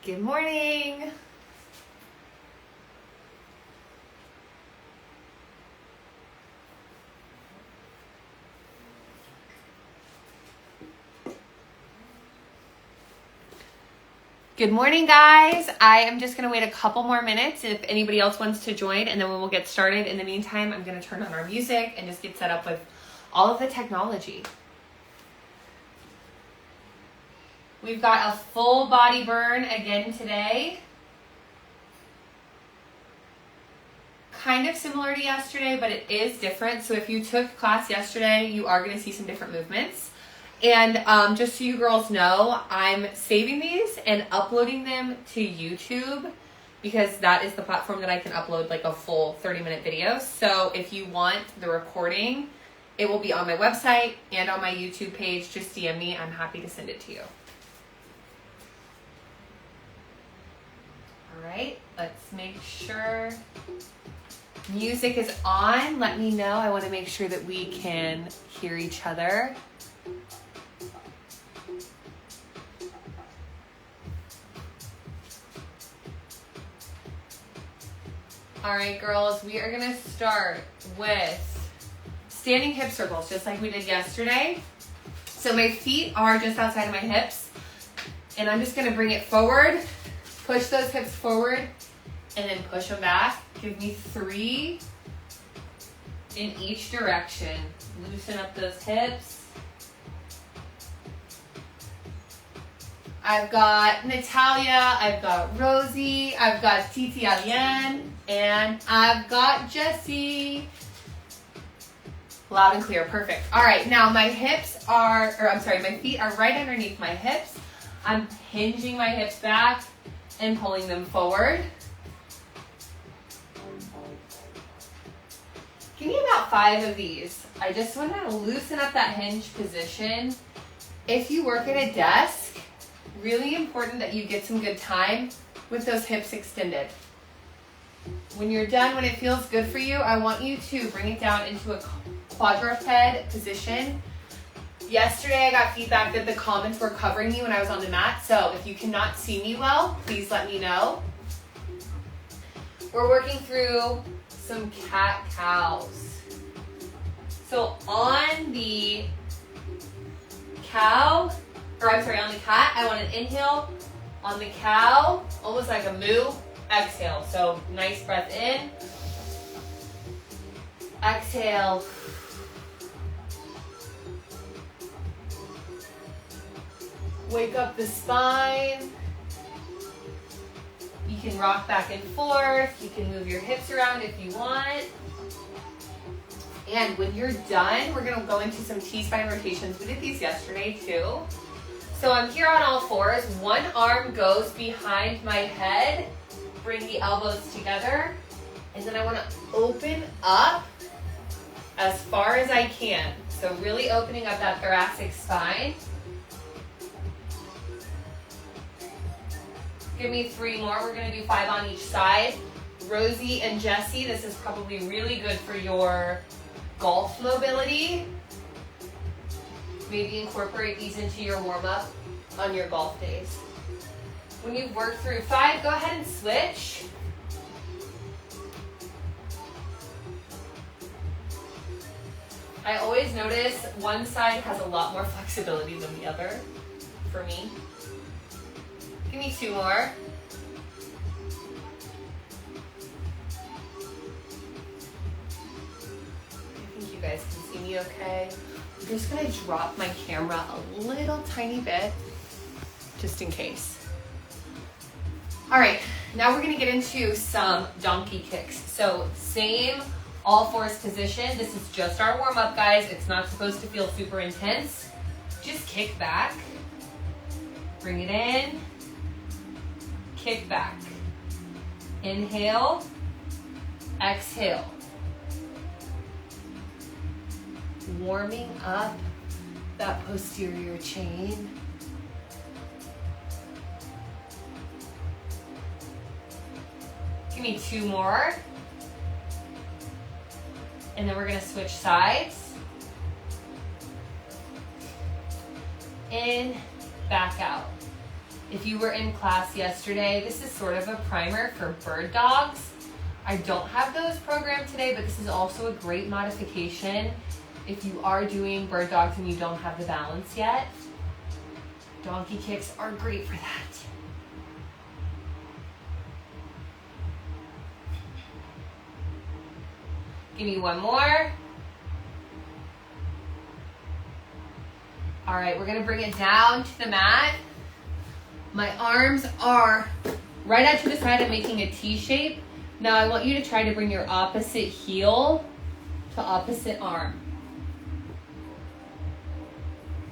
Good morning. Good morning, guys. I am just going to wait a couple more minutes if anybody else wants to join, and then we will get started. In the meantime, I'm going to turn on our music and just get set up with all of the technology. We've got a full body burn again today. Kind of similar to yesterday, but it is different. So if you took class yesterday, you are going to see some different movements. And just so you girls know, I'm saving these and uploading them to YouTube because that is the platform that I can upload like a full 30-minute video. So if you want the recording, it will be on my website and on my YouTube page. Just DM me. I'm happy to send it to you. All right, let's make sure music is on. Let me know. I want to make sure that we can hear each other. All right, girls, we are going to start with standing hip circles, just like we did yesterday. So my feet are just outside of my hips, and I'm just going to bring it forward, push those hips forward, and then push them back. Give me 3 in each direction. Loosen up those hips. I've got Natalia, I've got Rosie, I've got Titi Alien, and I've got Jessie. Loud and clear, perfect. All right, now my feet are right underneath my hips. I'm hinging my hips back and pulling them forward. Give me about 5 of these. I just want to loosen up that hinge position. If you work at a desk, really important that you get some good time with those hips extended. When you're done, when it feels good for you, I want you to bring it down into a quadraped position. Yesterday, I got feedback that the comments were covering me when I was on the mat, so if you cannot see me well, please let me know. We're working through some cat-cows. So on the cat, I want an inhale. On the cow, almost like a moo, exhale. So nice breath in. Exhale. Wake up the spine. You can rock back and forth. You can move your hips around if you want. And when you're done, we're going to go into some Tspine rotations. We did these yesterday too. So I'm here on all fours. One arm goes behind my head. Bring the elbows together. And then I want to open up as far as I can. So really opening up that thoracic spine. Give me 3 more. We're going to do 5 on each side. Rosie and Jessie, this is probably really good for your golf mobility. Maybe incorporate these into your warm-up on your golf days. When you've worked through 5, go ahead and switch. I always notice one side has a lot more flexibility than the other, for me. Give me 2 more. I think you guys can see me okay. I'm just gonna drop my camera a little tiny bit, just in case. All right, now we're gonna get into some donkey kicks. So same all fours position. This is just our warm up, guys. It's not supposed to feel super intense. Just kick back, bring it in, kick back. Inhale, exhale. Warming up that posterior chain. Give me 2 more. And then we're gonna switch sides. In, back out. If you were in class yesterday, this is sort of a primer for bird dogs. I don't have those programmed today, but this is also a great modification if you are doing bird dogs and you don't have the balance yet. Donkey kicks are great for that. Give me one more. All right, we're gonna bring it down to the mat. My arms are right out to the side. I'm making a T shape. Now I want you to try to bring your opposite heel to opposite arm.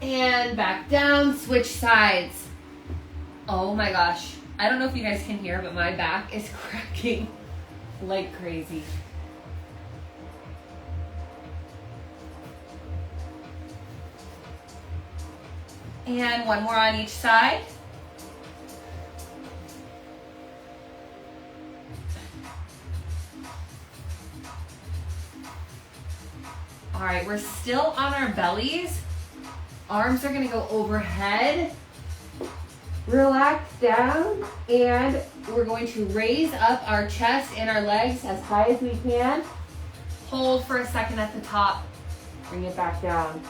And back down, switch sides. Oh my gosh. I don't know if you guys can hear, but my back is cracking like crazy. And one more on each side. All right, we're still on our bellies. Arms are gonna go overhead. Relax down, and we're going to raise up our chest and our legs as high as we can. Hold for a second at the top. Bring it back down.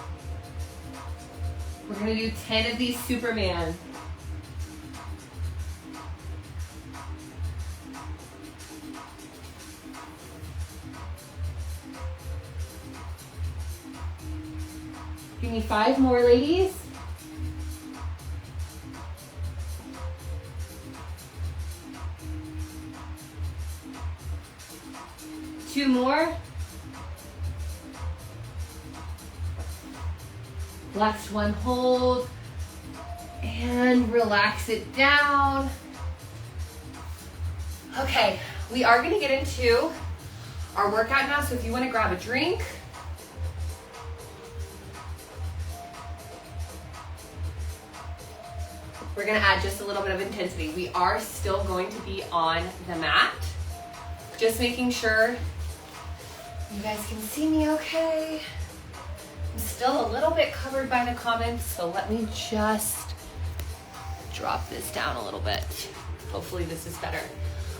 We're gonna do 10 of these Superman. Give me 5 more, ladies. Two more. Last one, hold. And relax it down. Okay, we are gonna get into our workout now, so if you wanna grab a drink, we're gonna add just a little bit of intensity. We are still going to be on the mat. Just making sure you guys can see me okay. I'm still a little bit covered by the comments, so let me just drop this down a little bit. Hopefully this is better.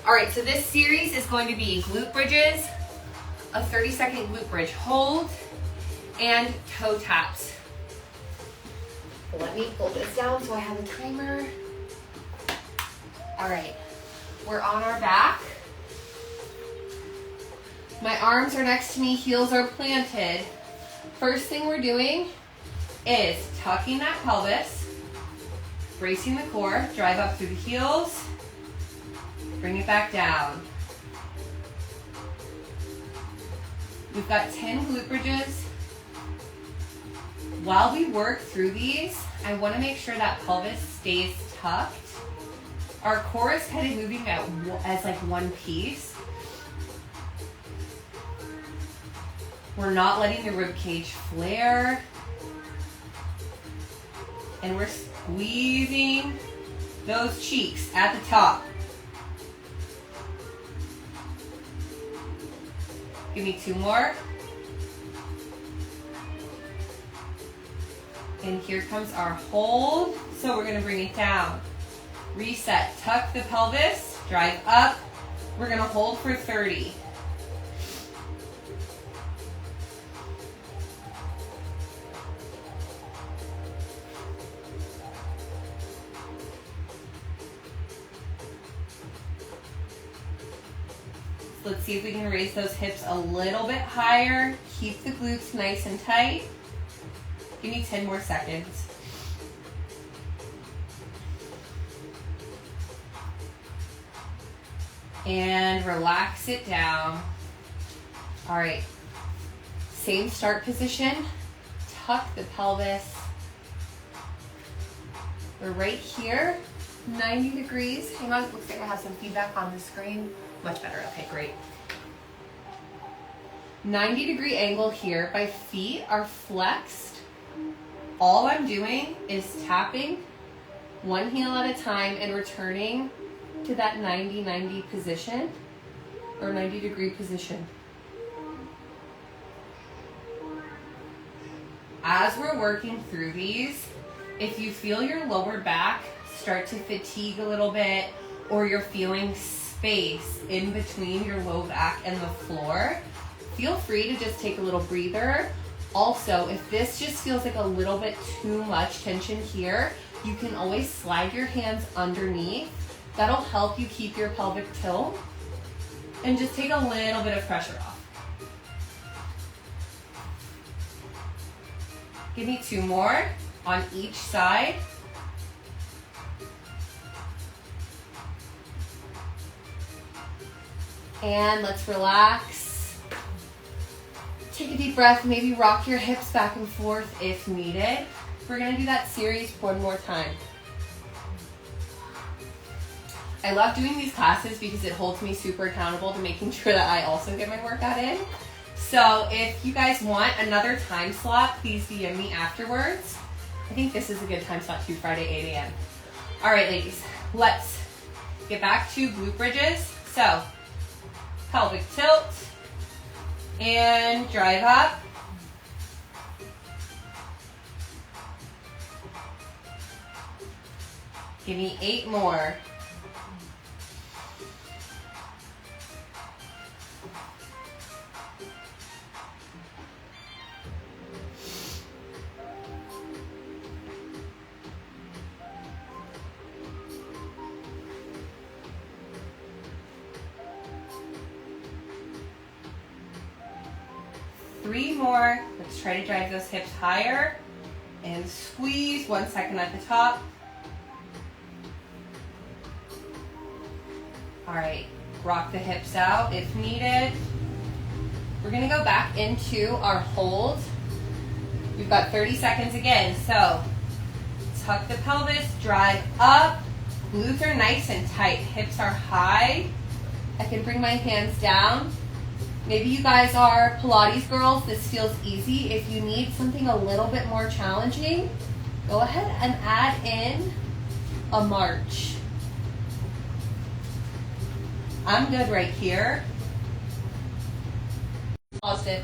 All right, so this series is going to be glute bridges, a 30-second glute bridge hold, and toe taps. Let me pull this down so I have a timer. All right, we're on our back. My arms are next to me, heels are planted. First thing we're doing is tucking that pelvis, bracing the core, drive up through the heels, bring it back down. We've got 10 glute bridges. While we work through these, I want to make sure that pelvis stays tucked. Our core is kind of moving as like one piece. We're not letting the rib cage flare. And we're squeezing those cheeks at the top. Give me 2 more. And here comes our hold. So we're gonna bring it down. Reset, tuck the pelvis, drive up. We're gonna hold for 30. Let's see if we can raise those hips a little bit higher. Keep the glutes nice and tight. Give me 10 more seconds. And relax it down. All right, same start position. Tuck the pelvis. We're right here, 90 degrees. Hang on, looks like I have some feedback on the screen. Much better, okay, great. 90-degree angle here. My feet are flexed. All I'm doing is tapping one heel at a time and returning to that 90-90 position, or 90-degree position. As we're working through these, if you feel your lower back start to fatigue a little bit, or you're feeling space in between your low back and the floor, feel free to just take a little breather. Also, if this just feels like a little bit too much tension here, you can always slide your hands underneath. That'll help you keep your pelvic tilt and just take a little bit of pressure off. Give me 2 more on each side. And let's relax. Take a deep breath, maybe rock your hips back and forth if needed. We're gonna do that series one more time. I love doing these classes because it holds me super accountable to making sure that I also get my workout in. So if you guys want another time slot, please DM me afterwards. I think this is a good time slot too, Friday, 8 a.m. All right, ladies, let's get back to glute bridges. So pelvic tilt and drive up. Give me 8 more. Three more. Let's try to drive those hips higher and squeeze. 1 second at the top. All right, rock the hips out if needed. We're gonna go back into our hold. We've got 30 seconds again. So tuck the pelvis, drive up. Glutes are nice and tight. Hips are high. I can bring my hands down. Maybe you guys are Pilates girls. This feels easy. If you need something a little bit more challenging, go ahead and add in a march. I'm good right here. Pause it.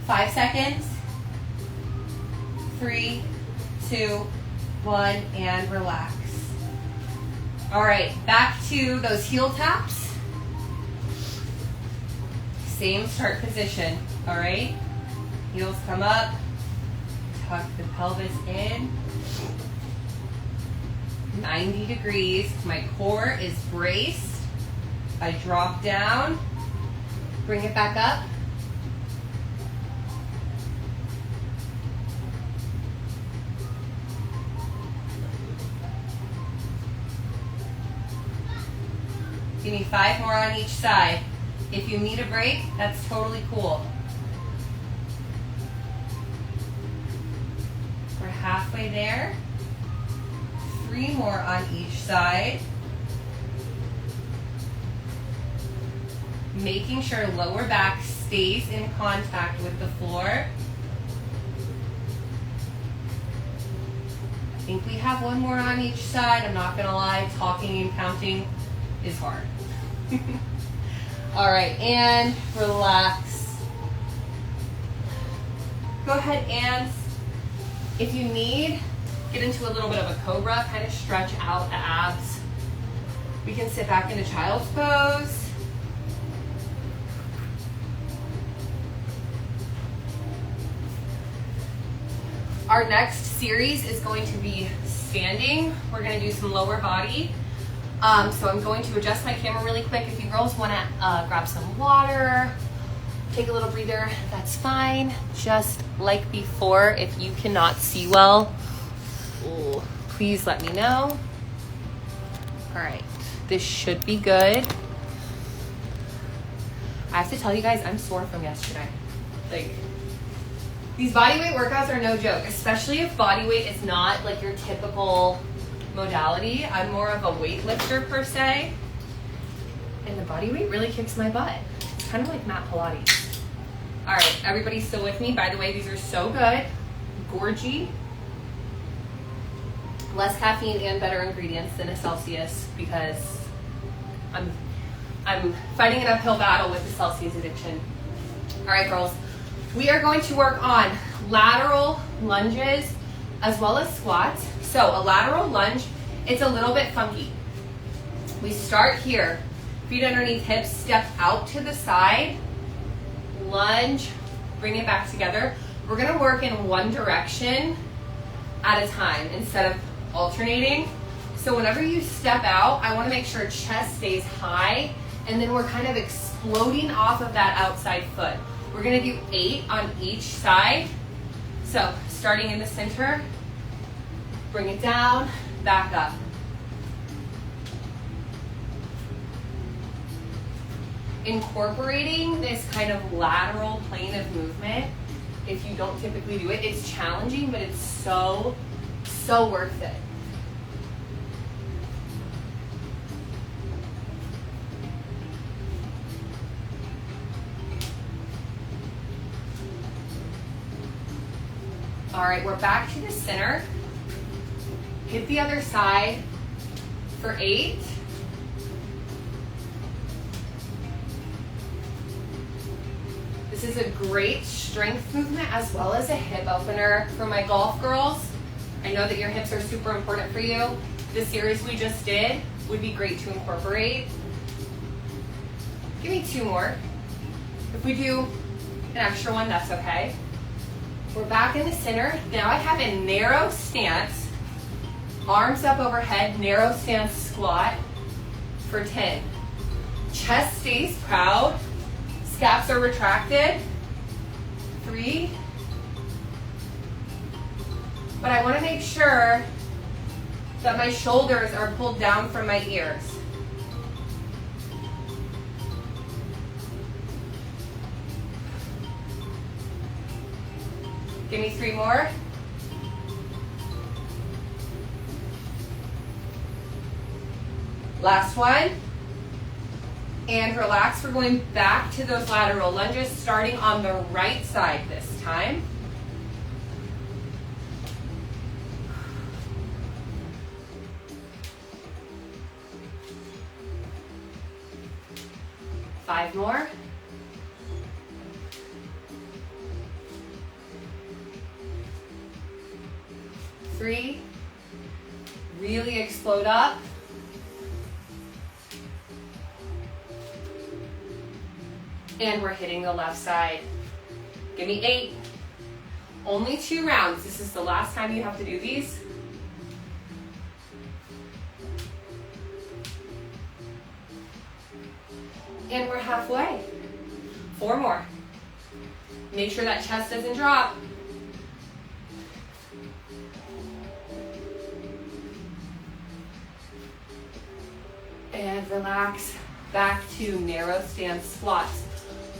5 seconds. 3, 2, 1, and relax. All right, back to those heel taps. Same start position, all right? Heels come up, tuck the pelvis in. 90 degrees, my core is braced. I drop down, bring it back up. Give me 5 more on each side. If you need a break, that's totally cool. We're halfway there. 3 more on each side. Making sure lower back stays in contact with the floor. I think we have 1 more on each side. I'm not gonna lie, talking and counting is hard. All right, and relax. Go ahead and, if you need, get into a little bit of a Cobra, kind of stretch out the abs. We can sit back into child's pose. Our next series is going to be standing. We're gonna do some lower body. So I'm going to adjust my camera really quick. If you girls want to grab some water, take a little breather, that's fine. Just like before, if you cannot see well, please let me know. All right, this should be good. I have to tell you guys, I'm sore from yesterday. Like, these bodyweight workouts are no joke, especially if bodyweight is not like your typical modality. I'm more of a weightlifter per se, and the body weight really kicks my butt. It's kind of like Matt Pilates. All right, everybody still with me? By the way, these are so good, gorgy, less caffeine and better ingredients than a Celsius, because I'm fighting an uphill battle with the Celsius addiction. All right, girls, we are going to work on lateral lunges as well as squats. So a lateral lunge, it's a little bit funky. We start here, feet underneath hips, step out to the side, lunge, bring it back together. We're gonna work in one direction at a time instead of alternating. So whenever you step out, I wanna make sure chest stays high, and then we're kind of exploding off of that outside foot. We're gonna do 8 on each side. So starting in the center, bring it down, back up. Incorporating this kind of lateral plane of movement, if you don't typically do it, it's challenging, but it's so worth it. All right, we're back to the center. Hit the other side for 8. This is a great strength movement as well as a hip opener for my golf girls. I know that your hips are super important for you. The series we just did would be great to incorporate. Give me 2 more. If we do an extra one, that's okay. We're back in the center. Now I have a narrow stance, arms up overhead, narrow stance squat for 10. Chest stays proud, scaps are retracted. 3. But I want to make sure that my shoulders are pulled down from my ears. Give me 3 more. Last one. And relax. We're going back to those lateral lunges, starting on the right side this time. Five more. Three. Really explode up. And we're hitting the left side. Give me 8. Only 2 rounds. This is the last time you have to do these. And we're halfway. 4 more. Make sure that chest doesn't drop. And relax. Back to narrow stance squats.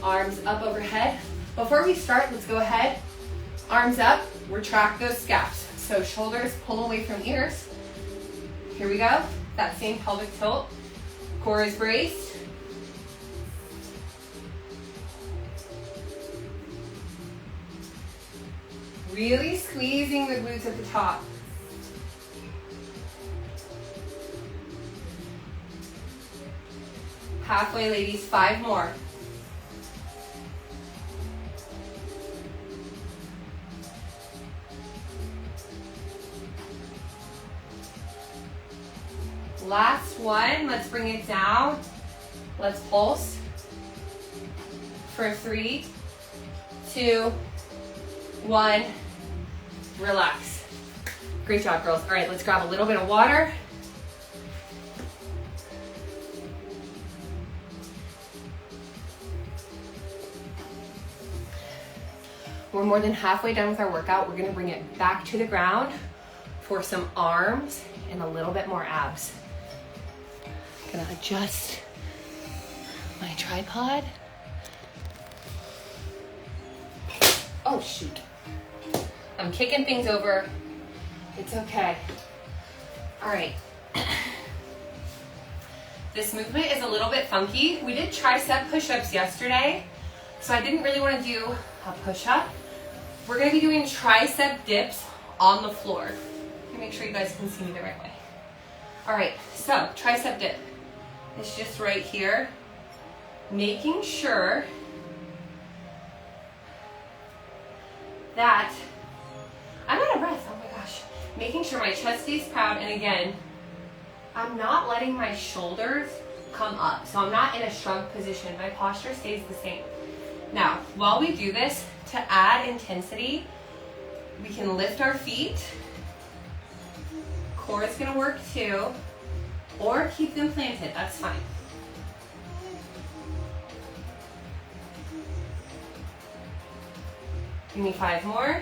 Arms up overhead. Before we start, let's go ahead. Arms up, retract those scaps. So shoulders pull away from ears. Here we go. That same pelvic tilt. Core is braced. Really squeezing the glutes at the top. Halfway, ladies, 5 more. Last one, let's bring it down. Let's pulse for 3, 2, 1, relax. Great job, girls. All right, let's grab a little bit of water. We're more than halfway done with our workout. We're gonna bring it back to the ground for some arms and a little bit more abs. Gonna adjust my tripod. Oh shoot. I'm kicking things over. It's okay. All right. This movement is a little bit funky. We did tricep push-ups yesterday, so I didn't really want to do a push-up. We're gonna be doing tricep dips on the floor. Let me make sure you guys can see me the right way. All right, so tricep dip. It's just right here. Making sure that I'm out of breath. Oh my gosh. Making sure my chest stays proud, and again, I'm not letting my shoulders come up. So I'm not in a shrunk position. My posture stays the same. Now, while we do this, to add intensity, we can lift our feet. Core is gonna work too, or keep them planted, that's fine. Give me 5 more.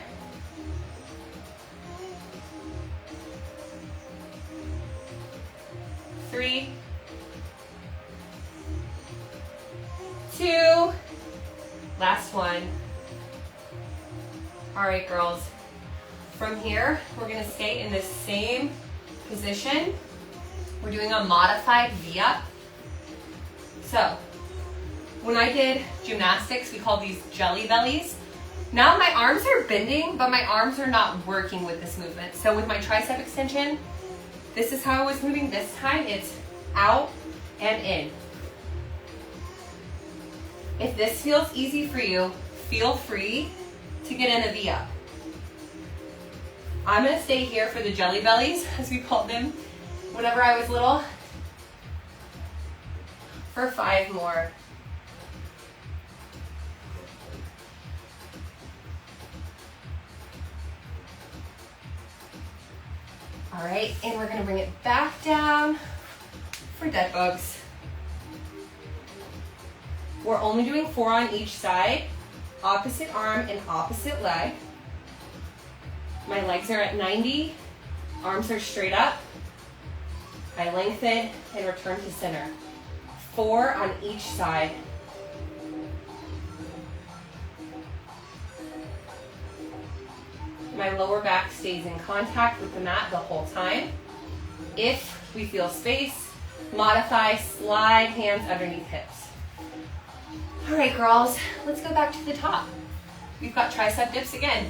3, 2, last one. All right, girls. From here, we're gonna stay in the same position. We're doing a modified V-up. So, when I did gymnastics, we call these jelly bellies. Now my arms are bending, but my arms are not working with this movement. So with my tricep extension, this is how I was moving this time. It's out and in. If this feels easy for you, feel free to get in a V-up. I'm gonna stay here for the jelly bellies, as we called them whenever I was little, for 5 more. All right, and we're gonna bring it back down for dead bugs. We're only doing 4 on each side, opposite arm and opposite leg. My legs are at 90, arms are straight up. I lengthen and return to center. 4 on each side. My lower back stays in contact with the mat the whole time. If we feel space, modify, slide hands underneath hips. All right, girls, let's go back to the top. We've got tricep dips again.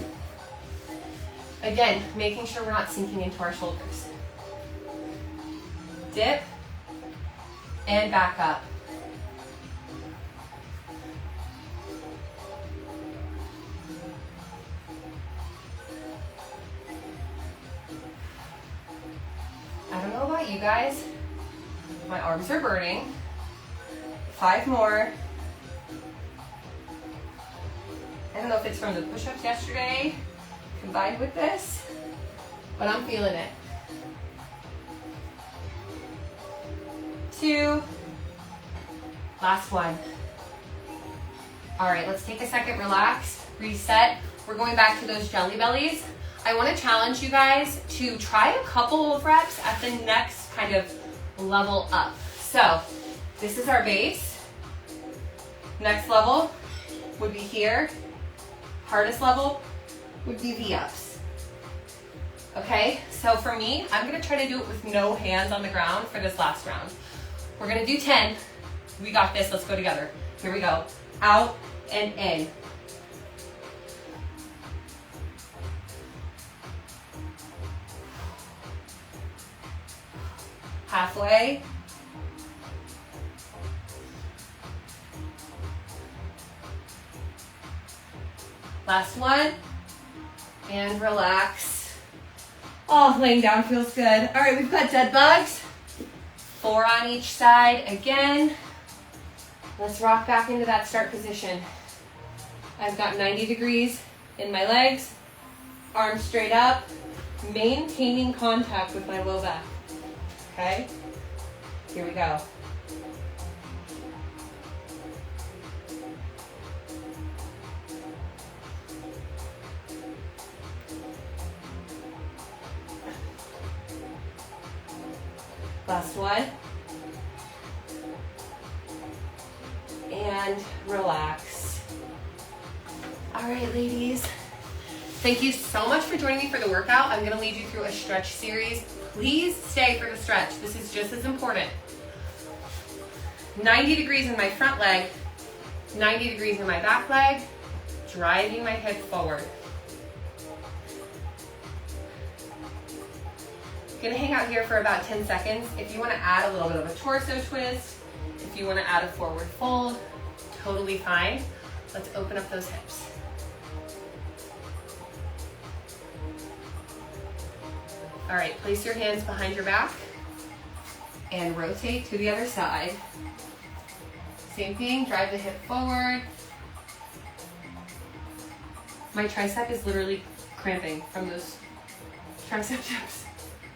Again, making sure we're not sinking into our shoulders. Dip and back up. I don't know about you guys, my arms are burning. 5 more. I don't know if it's from the push-ups yesterday combined with this, but I'm feeling it. 2, last one. All right, let's take a second, relax, reset. We're going back to those jelly bellies. I want to challenge you guys to try a couple of reps at the next kind of level up. So this is our base. Next level would be here. Hardest level would be V-ups. Okay, so for me, I'm gonna try to do it with no hands on the ground for this last round. We're gonna do 10. We got this, let's go together. Here we go. Out and in. Halfway. Last one. And relax. Oh, laying down feels good. All right, we've got dead bugs. 4 on each side again. Let's rock back into that start position. I've got 90 degrees in my legs, arms straight up, maintaining contact with my low back. Okay, here we go. Last one. And relax. All right, ladies. Thank you so much for joining me for the workout. I'm gonna lead you through a stretch series. Please stay for the stretch. This is just as important. 90 degrees in my front leg, 90 degrees in my back leg, driving my hip forward. Gonna hang out here for about 10 seconds. If you wanna add a little bit of a torso twist, if you wanna add a forward fold, totally fine. Let's open up those hips. All right, place your hands behind your back and rotate to the other side. Same thing, drive the hip forward. My tricep is literally cramping from those tricep dips.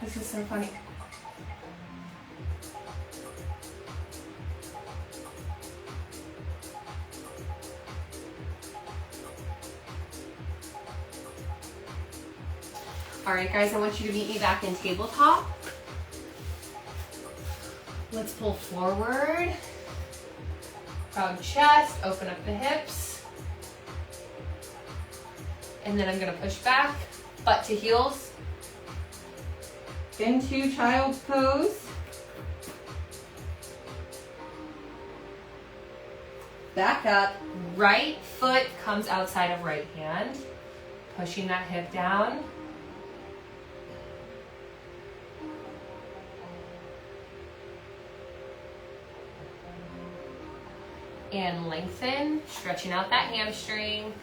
This is so funny. All right, guys, I want you to meet me back in tabletop. Let's pull forward. Proud chest, open up the hips. And then I'm gonna push back, butt to heels. Into child's pose. Back up, right foot comes outside of right hand. Pushing that hip down. And lengthen, stretching out that hamstring.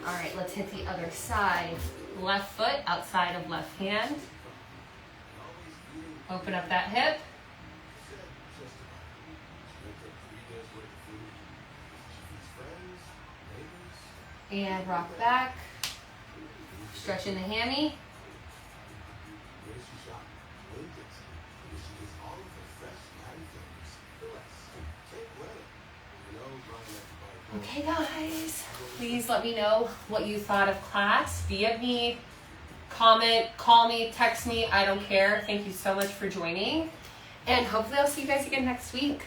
All right, let's hit the other side. Left foot outside of left hand. Open up that hip. And rock back. Stretching the hammy. Okay, guys, please let me know what you thought of class. DM me, comment, call me, text me. I don't care. Thank you so much for joining. And hopefully I'll see you guys again next week.